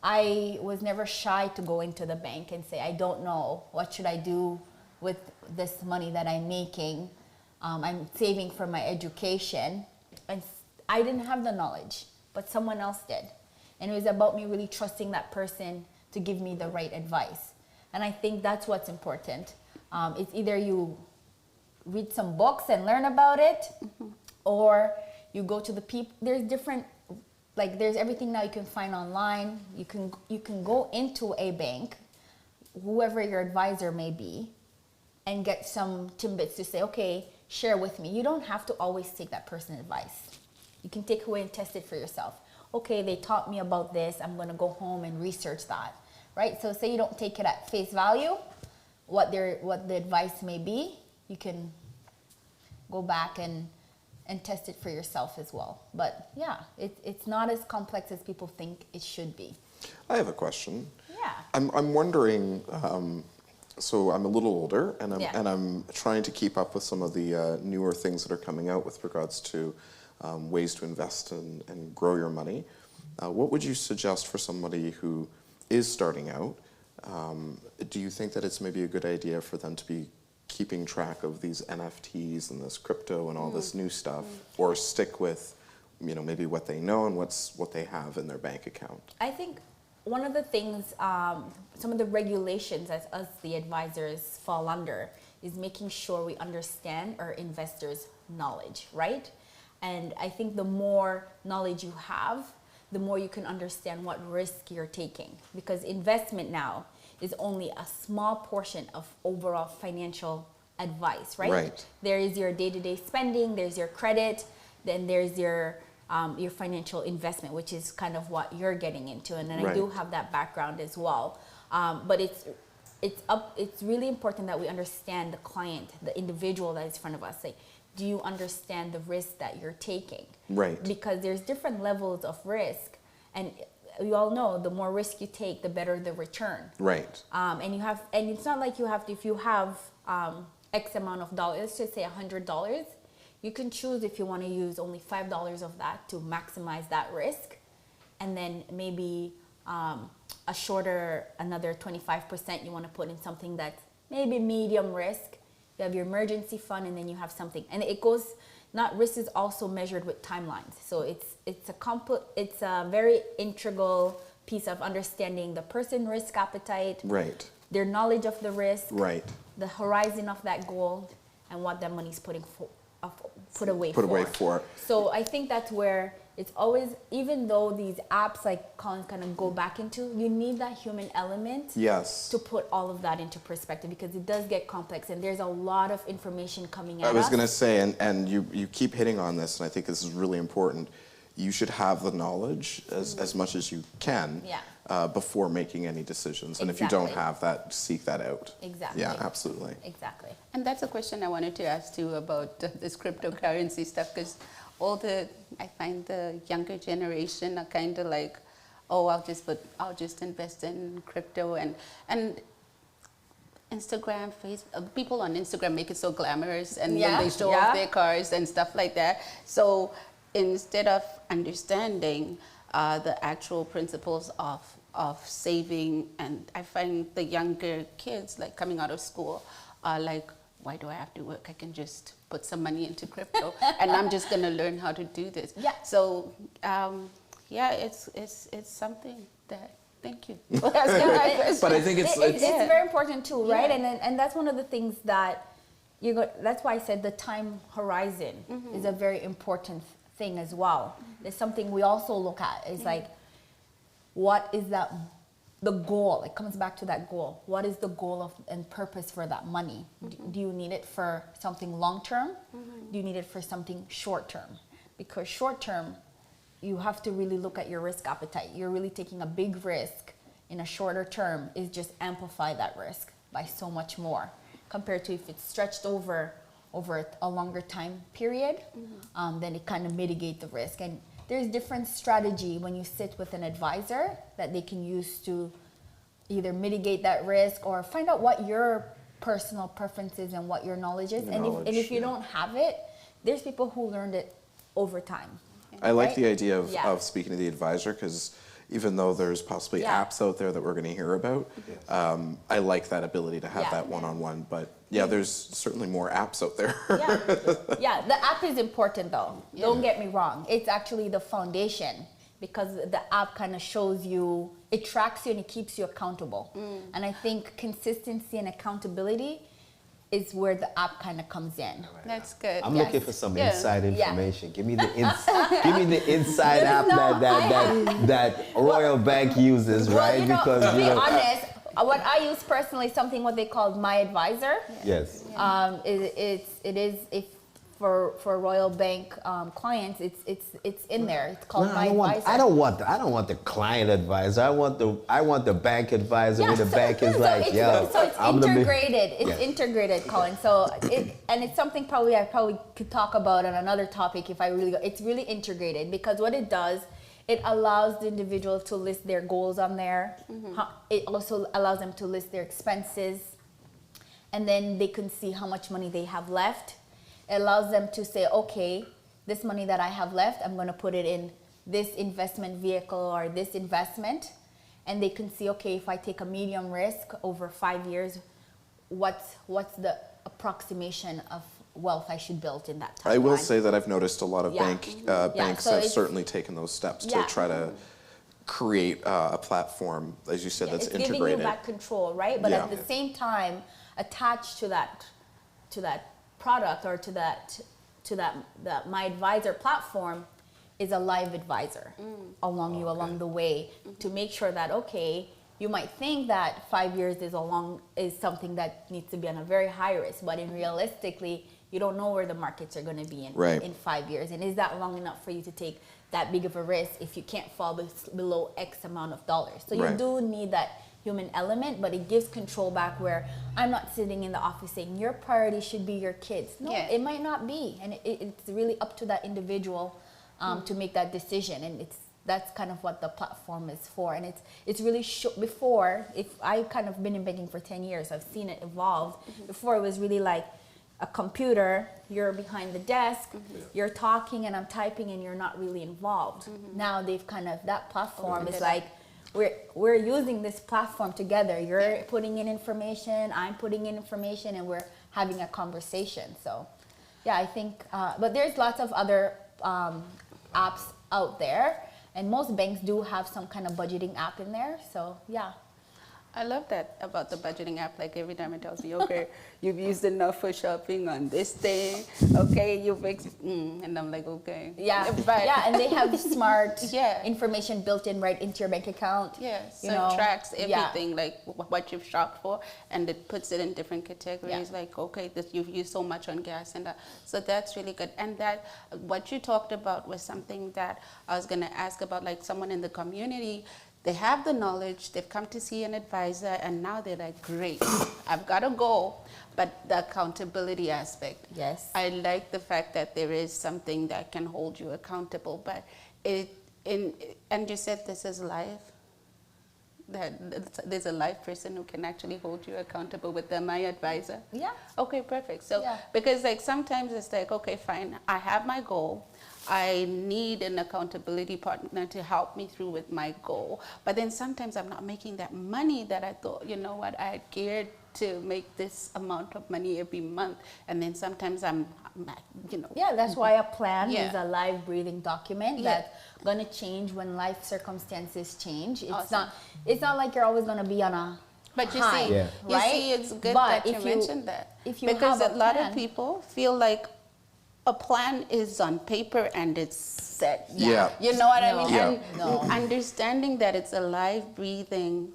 I was never shy to go into the bank and say, I don't know, what should I do with this money that I'm making? I'm saving for my education. And I didn't have the knowledge, but someone else did. And it was about me really trusting that person to give me the right advice. And I think that's what's important. It's either you read some books and learn about it, or you go to the people. There's different, there's everything now you can find online. You can go into a bank, whoever your advisor may be and get some tidbits to say, okay, share with me. You don't have to always take that person's advice. You can take away and test it for yourself. Okay, they taught me about this. I'm going to go home and research that, right? So say you don't take it at face value, what the advice may be, you can go back and test it for yourself as well. But yeah, it's not as complex as people think it should be. I have a question. Yeah. I'm wondering, so I'm a little older, and I'm trying to keep up with some of the newer things that are coming out with regards to ways to invest and grow your money. What would you suggest for somebody who is starting out? Do you think that it's maybe a good idea for them to be keeping track of these NFTs and this crypto and all this new stuff, or stick with, maybe what they know and what they have in their bank account? I think one of the things, some of the regulations as us, the advisors, fall under is making sure we understand our investors' knowledge, right? And I think the more knowledge you have, the more you can understand what risk you're taking. Because investment now is only a small portion of overall financial advice, right? Right. There is your day-to-day spending, there's your credit, then there's your financial investment, which is kind of what you're getting into. And then I do have that background as well. But it's really important that we understand the client, the individual that is in front of us. Like, do you understand the risk that you're taking? Right. Because there's different levels of risk, and you all know the more risk you take, the better the return. Right. And it's not like you have to, if you have X amount of dollars, let's just say $100, you can choose if you want to use only $5 of that to maximize that risk, and then maybe another 25% you want to put in something that's maybe medium risk. You have your emergency fund, and then you have something, and it goes. Not risk is also measured with timelines. So it's a very integral piece of understanding the person risk appetite, Right. their knowledge of the risk, Right. the horizon of that goal, and what that money's put away for. So I think that's where it's always, even though these apps like Colin kind of go back into, you need that human element Yes. to put all of that into perspective, because it does get complex and there's a lot of information coming at us. I was going to say, and you keep hitting on this, and I think this is really important. You should have the knowledge as much as you can before making any decisions. And if you don't have that, seek that out. Exactly. Yeah, absolutely. Exactly. And that's a question I wanted to ask too about this cryptocurrency stuff, because I find the younger generation are kind of like, oh, I'll just invest in crypto, and Instagram, Facebook, people on Instagram make it so glamorous, and then they show off their cars and stuff like that. So instead of understanding the actual principles of saving, and I find the younger kids, like coming out of school, are like, why do I have to work? I can just put some money into crypto, and I'm just going to learn how to do this. Yeah. So, it's something that. Thank you. But I think it's very important too, right? And that's one of the things that that's why I said the time horizon is a very important thing as well. It's something we also look at. It's like, what is the goal? It comes back to that goal. What is the goal and purpose for that money? Do you need it for something long term? Do you need it for something short term? Because short term, you have to really look at your risk appetite. You're really taking a big risk in a shorter term, is just amplify that risk by so much more compared to if it's stretched over a longer time period, then it kind of mitigate the risk. And there's different strategy when you sit with an advisor that they can use to either mitigate that risk or find out what your personal preferences and what your knowledge is. And if you don't have it, there's people who learned it over time. I like the idea of speaking to the advisor, because even though there's possibly apps out there that we're going to hear about, I like that ability to have that one-on-one. But there's certainly more apps out there. The app is important though. Don't get me wrong. It's actually the foundation, because the app kind of shows you, it tracks you and it keeps you accountable. And I think consistency and accountability is where the app kind of comes in. That's good. I'm looking for some inside information. Give me the inside app that Royal Bank uses, right? Because to be honest, what I use personally is something what they call My Advisor. Yes. It is if for Royal Bank clients, it's in there. It's called No, My Advisor. I don't want the client advisor. I want the bank advisor where the bank is like, yo, so it's I'm integrated. It's Yeah. integrated, Colin. So it's something I probably could talk about on another topic if I really go. It's really integrated because what it does, it allows the individual to list their goals on there. It also allows them to list their expenses, and then they can see how much money they have left. It allows them to say, okay, this money that I have left, I'm going to put it in this investment vehicle or this investment. And they can see, okay, if I take a medium risk over 5 years, what's the approximation of wealth I should build in that time? I will say that I've noticed a lot of Yeah. banks So have it's- certainly taken those steps to Yeah. try to create a platform, as you said, that's it's integrated. giving you back control, right? But Yeah. at the same time, attached to that product or to that My Advisor platform is a live advisor along the way to make sure that, okay, you might think that 5 years is something that needs to be on a very high risk, but realistically, you don't know where the markets are going to be in 5 years. And is that long enough for you to take that big of a risk if you can't fall below X amount of dollars? So you do need that human element, but it gives control back where I'm not sitting in the office saying your priority should be your kids. No, it might not be. And it's really up to that individual to make that decision. And that's kind of what the platform is for. And it's really before, if I've kind of been in banking for 10 years, I've seen it evolve. Before it was really like a computer, you're behind the desk, you're talking and I'm typing and you're not really involved. Now they've kind of, that platform is like, we're using this platform together. You're putting in information, I'm putting in information, and we're having a conversation. So, yeah, I think, but there's lots of other apps out there, and most banks do have some kind of budgeting app in there. So, yeah. I love that about the budgeting app. Like every time it tells me, okay, you've used enough for shopping on this day. Okay, and I'm like, okay. Yeah, But, and they have smart information built in right into your bank account. Yeah, so it tracks everything, like what you've shopped for, and it puts it in different categories. Like, okay, you've used so much on gas, and so that's really good. And that what you talked about was something that I was going to ask about, like someone in the community. They have the knowledge, they've come to see an advisor, and now they're like, great, I've got to go. But the accountability aspect. Yes. I like the fact that there is something that can hold you accountable, but and you said this is live? That there's a live person who can actually hold you accountable with My Advisor? Yeah. Okay, perfect. So, because like sometimes it's like, okay, fine, I have my goal. I need an accountability partner to help me through with my goal. But then sometimes I'm not making that money that I thought, you know what, I had geared to make this amount of money every month. And then sometimes I'm Yeah, that's why a plan is a live breathing document that's going to change when life circumstances change. It's not like you're always going to be on a But you high, see, right? It's good But that you mentioned that. have Because a a lot plan- of people feel like a plan is on paper and it's set. Yeah. You know what I mean? Yeah. And understanding that it's a live breathing.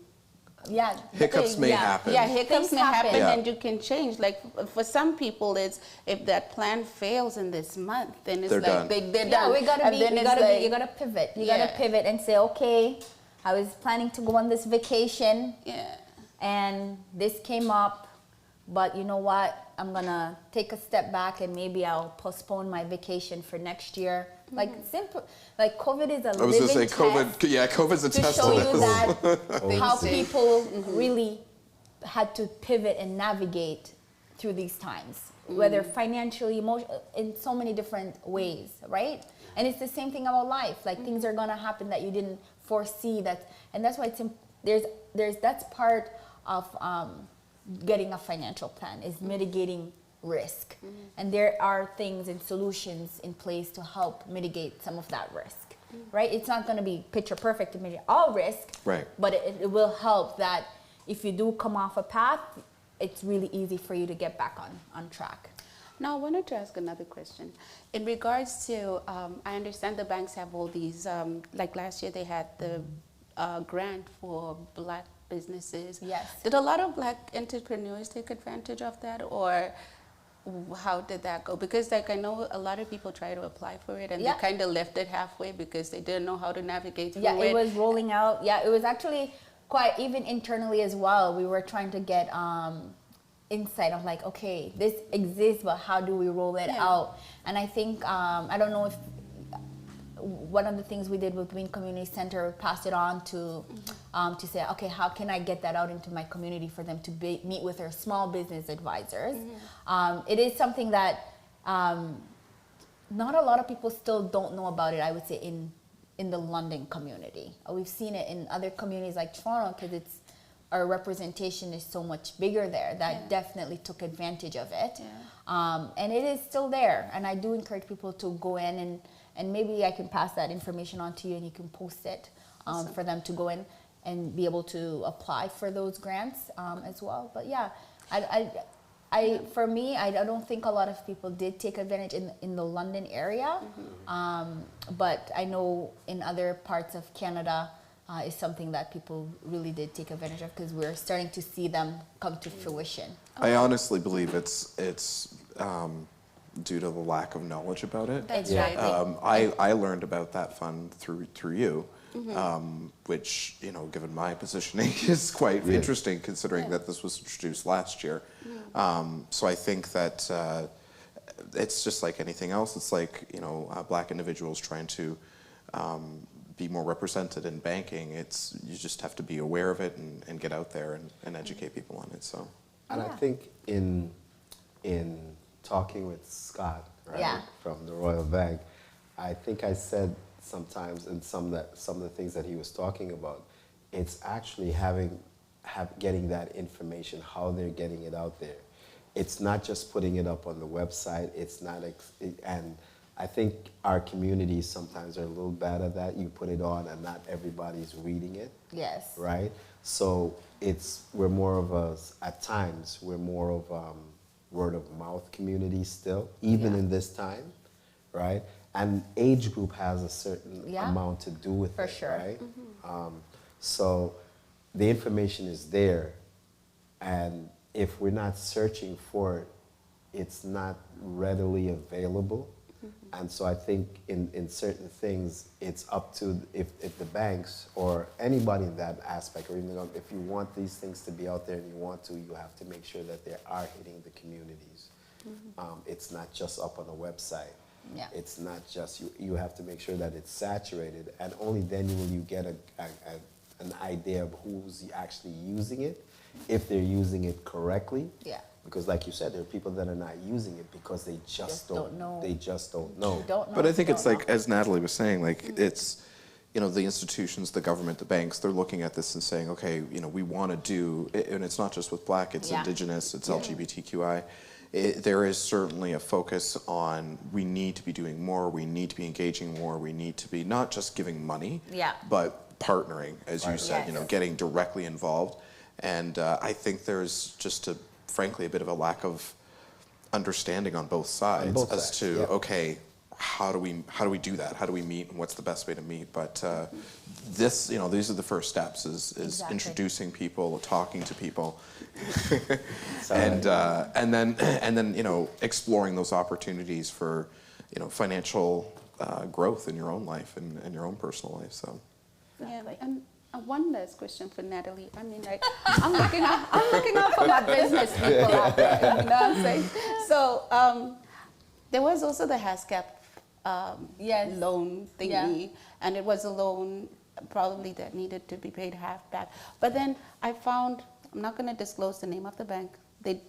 Hiccups may happen. Yeah, hiccups Things may happen happen. and you can change. Like for some people, it's if that plan fails in this month, then it's They're like done. they're Yeah, done. we gotta And be. then You it's gotta like- be. You gotta pivot. You gotta pivot and say, okay, I was planning to go on this vacation, and this came up, but you know what? I'm gonna take a step back and maybe I'll postpone my vacation for next year. Like simple. Like COVID is a I was living going to say, test COVID's a to test show of you this. that how people really had to pivot and navigate through these times, whether financially, emotionally, in so many different ways, right? And it's the same thing about life. Like things are gonna happen that you didn't foresee. And that's why that's part of getting a financial plan is mitigating risk. And there are things and solutions in place to help mitigate some of that risk, right? It's not going to be picture perfect to mitigate all risk, Right. but it will help that if you do come off a path, it's really easy for you to get back on track. Now, I wanted to ask another question. In regards to, I understand the banks have all these, like last year they had the grant for Black businesses. Yes. Did a lot of Black entrepreneurs take advantage of that, or how did that go? Because like I know a lot of people try to apply for it and Yeah. they kind of left it halfway because they didn't know how to navigate through Yeah, it. it was rolling out. Yeah, it was actually quite, even internally as well. We were trying to get insight of like, okay, this exists, but how do we roll it Yeah. out? And I think, I don't know if one of the things we did with Wayne Community Center, we passed it on to say, okay, how can I get that out into my community for them to meet with their small business advisors? It is something that not a lot of people still don't know about it, I would say, in the London community. We've seen it in other communities like Toronto because our representation is so much bigger there that definitely took advantage of it. And it is still there. And I do encourage people to go in and maybe I can pass that information on to you and you can post it for them to go in and be able to apply for those grants as well. But yeah, for me, I don't think a lot of people did take advantage in the London area. But I know in other parts of Canada is something that people really did take advantage of because we're starting to see them come to fruition. I honestly believe it's due to the lack of knowledge about it. That's Exactly. right. I learned about that fund through you, which, you know, given my positioning, is quite interesting considering that this was introduced last year. So I think that it's just like anything else. It's like, you know, Black individuals trying to be more represented in banking. You just have to be aware of it and get out there and educate people on it. So. And I think in talking with Scott, right, Yeah. from the Royal Bank, I think I said sometimes in some of the things that he was talking about, it's actually getting that information, how they're getting it out there. It's not just putting it up on the website. It's not, and I think our communities sometimes are a little bad at that. You put it on and not everybody's reading it. Yes. Right? So we're more of at times, we're more of word of mouth community still, even in this time, right? And age group has a certain amount to do with For it, sure. right? So the information is there, and if we're not searching for it, it's not readily available. And so I think in certain things, it's up to if the banks or anybody in that aspect, or even if you want these things to be out there and you have to make sure that they are hitting the communities. It's not just up on a website. Yeah. It's not just, you have to make sure that it's saturated, and only then will you get an idea of who's actually using it, if they're using it correctly. Yeah. Because like you said, there are people that are not using it because they just don't know. They just don't know. But I think it's like, as Natalie was saying, like it's, you know, the institutions, the government, the banks, they're looking at this and saying, okay, you know, we want to do, and it's not just with Black, it's Indigenous, it's LGBTQI. There is certainly a focus on we need to be doing more, we need to be engaging more, we need to be not just giving money, but partnering, as you said, you know, getting directly involved. And I think there's just frankly a bit of a lack of understanding on both sides as to okay, how do we do that? How do we meet, and what's the best way to meet? But this, you know, these are the first steps: is introducing people, talking to people, and then you know, exploring those opportunities for, you know, financial growth in your own life and your own personal life. So And one last question for Natalie. I mean, like, I'm looking out for my business people out there. You know what I'm saying? So there was also the HASCAP loan thingy, and it was a loan probably that needed to be paid half back. But then I found, I'm not going to disclose the name of the bank. They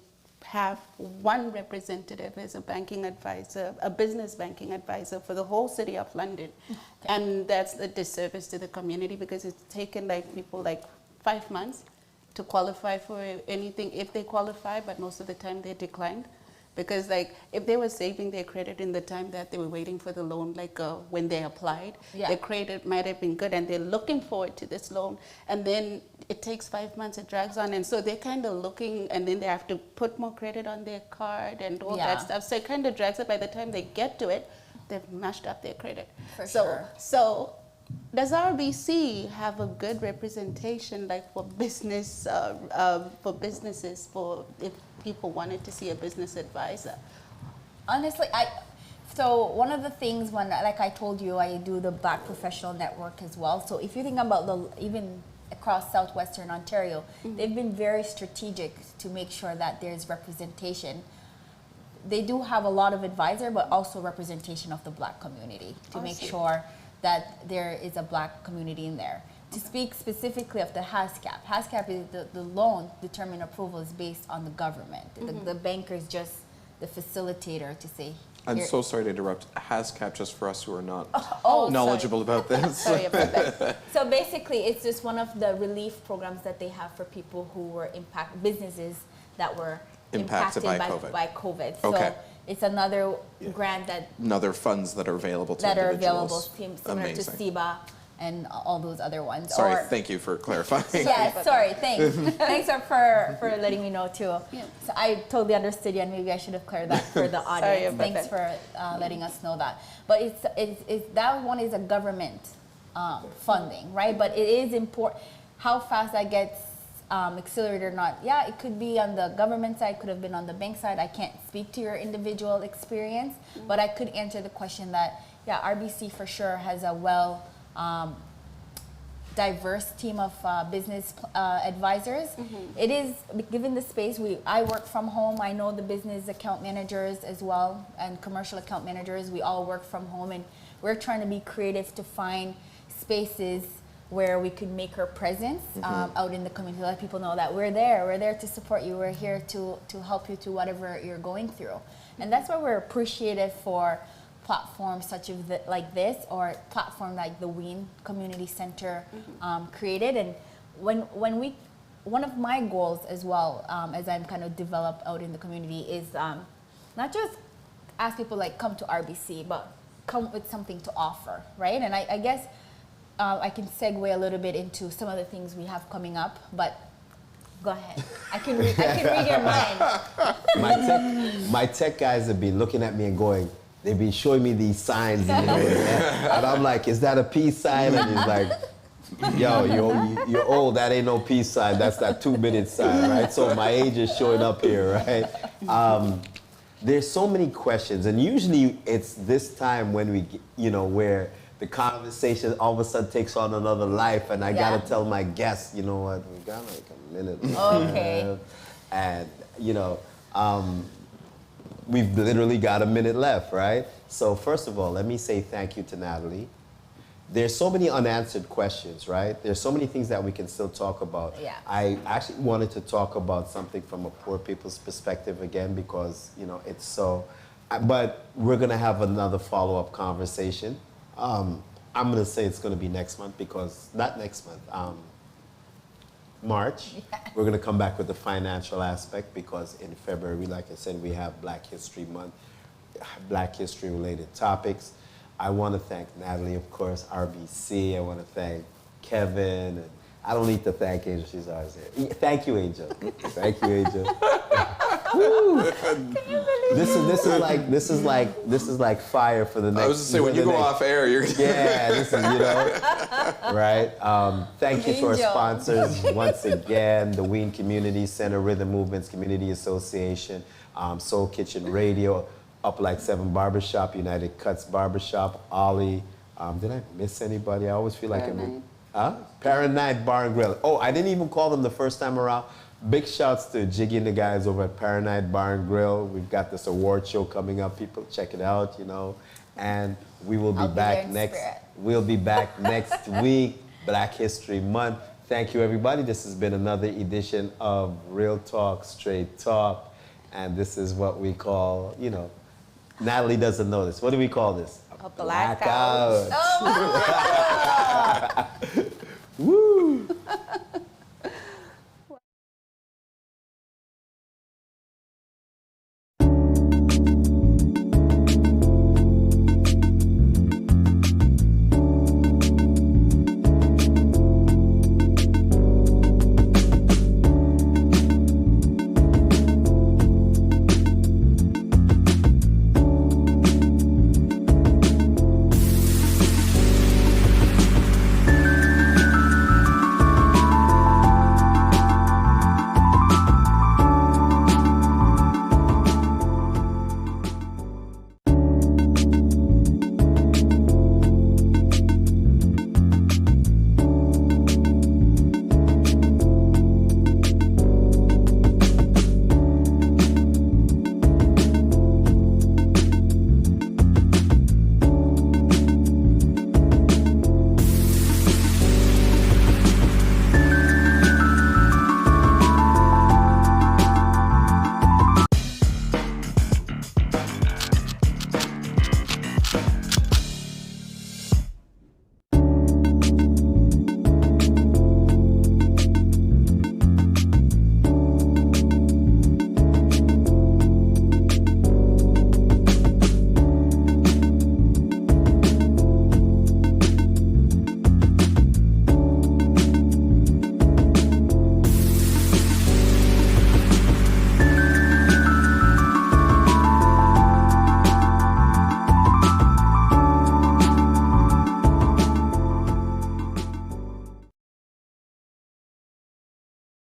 have one representative as a banking advisor, a business banking advisor for the whole city of London. And that's a disservice to the community because it's taken like people like 5 months to qualify for anything if they qualify, but most of the time they declined. Because like if they were saving their credit in the time that they were waiting for the loan, like when they applied, their credit might have been good and they're looking forward to this loan. And then it takes 5 months, it drags on. And so they're kind of looking, and then they have to put more credit on their card and all that stuff. So it kind of drags up. By the time they get to it, they've mashed up their credit. For sure. So Does RBC have a good representation, like for business, for businesses, for if people wanted to see a business advisor? Honestly, so one of the things when, like I told you, I do the Black Professional Network as well. So if you think about even across southwestern Ontario, they've been very strategic to make sure that there's representation. They do have a lot of advisor, but also representation of the Black community to make sure that there is a Black community in there. To speak specifically of the HASCAP is the loan determined approval is based on the government. The banker is just the facilitator to say. I'm so sorry to interrupt. HASCAP, just for us who are not sorry. knowledgeable about this. Sorry about that. So basically, it's just one of the relief programs that they have for people who were businesses that were impacted by COVID. Okay. So it's another grant Another funds that are available to individuals. Similar to Tsiga and all those other ones. Sorry, thank you for clarifying. Yeah, sorry, thanks. Thanks for letting me know too. Yeah. So I totally understood you, and maybe I should have cleared that for the audience. about Thanks that. for letting us know that. But it's that one is a government funding, right? But it is important how fast that gets accelerated or not. Yeah, it could be on the government side, could have been on the bank side. I can't speak to your individual experience, but I could answer the question that, yeah, RBC for sure has a diverse team of business advisors. It is, given the space, I work from home. I know the business account managers as well and commercial account managers. We all work from home, and we're trying to be creative to find spaces where we could make our presence out in the community, let people know that we're there to support you, we're here to help you to whatever you're going through. And that's why we're appreciative for platforms such as like this, or platform like the Wien Community Center created. And one of my goals as well, as I'm kind of developed out in the community, is not just ask people like come to RBC, but come with something to offer, right? And I guess I can segue a little bit into some of the things we have coming up, but go ahead. I can read your mind. My tech guys have been looking at me and going, they've been showing me these signs, and I'm like, is that a peace sign? And he's like, yo, you're old, that ain't no peace sign, that's that 2-minute sign, right? So my age is showing up here, right? There's so many questions, and usually it's this time when we, where the conversation all of a sudden takes on another life, and I gotta tell my guests, you know what, we got like a minute left. Okay. And, we've literally got a minute left, right? So first of all, let me say thank you to Natalee. There's so many unanswered questions, right? There's so many things that we can still talk about. Yeah. I actually wanted to talk about something from a poor people's perspective again, because, it's so, but we're gonna have another follow-up conversation. I'm gonna say it's gonna be next month, because, not next month, March. We're gonna come back with the financial aspect, because in February, like I said, we have Black History Month, Black History related topics. I wanna thank Natalee, of course, RBC. I wanna thank Kevin, and I don't need to thank Angel, she's always here. Thank you, Angel. Thank you, Angel. Woo. Can you believe This is like fire for the next. I was just saying, when you go off air, you're gonna... Yeah, this is, right? Thank you to our sponsors once again, the Wien Community Center, Rhythm Movements Community Association, Soul Kitchen Radio, Up Like 7 Barbershop, United Cuts Barbershop, Ollie. Did I miss anybody? I always feel like Paranite Bar and Grill. Oh, I didn't even call them the first time around. Big shouts to Jiggy and the guys over at Paranite Bar and Grill. We've got this award show coming up. People check it out, And we will be back next. We'll be back next week, Black History Month. Thank you, everybody. This has been another edition of Real Talk, Straight Talk, and this is what we call, Natalee doesn't know this. What do we call this? A blackout. Oh.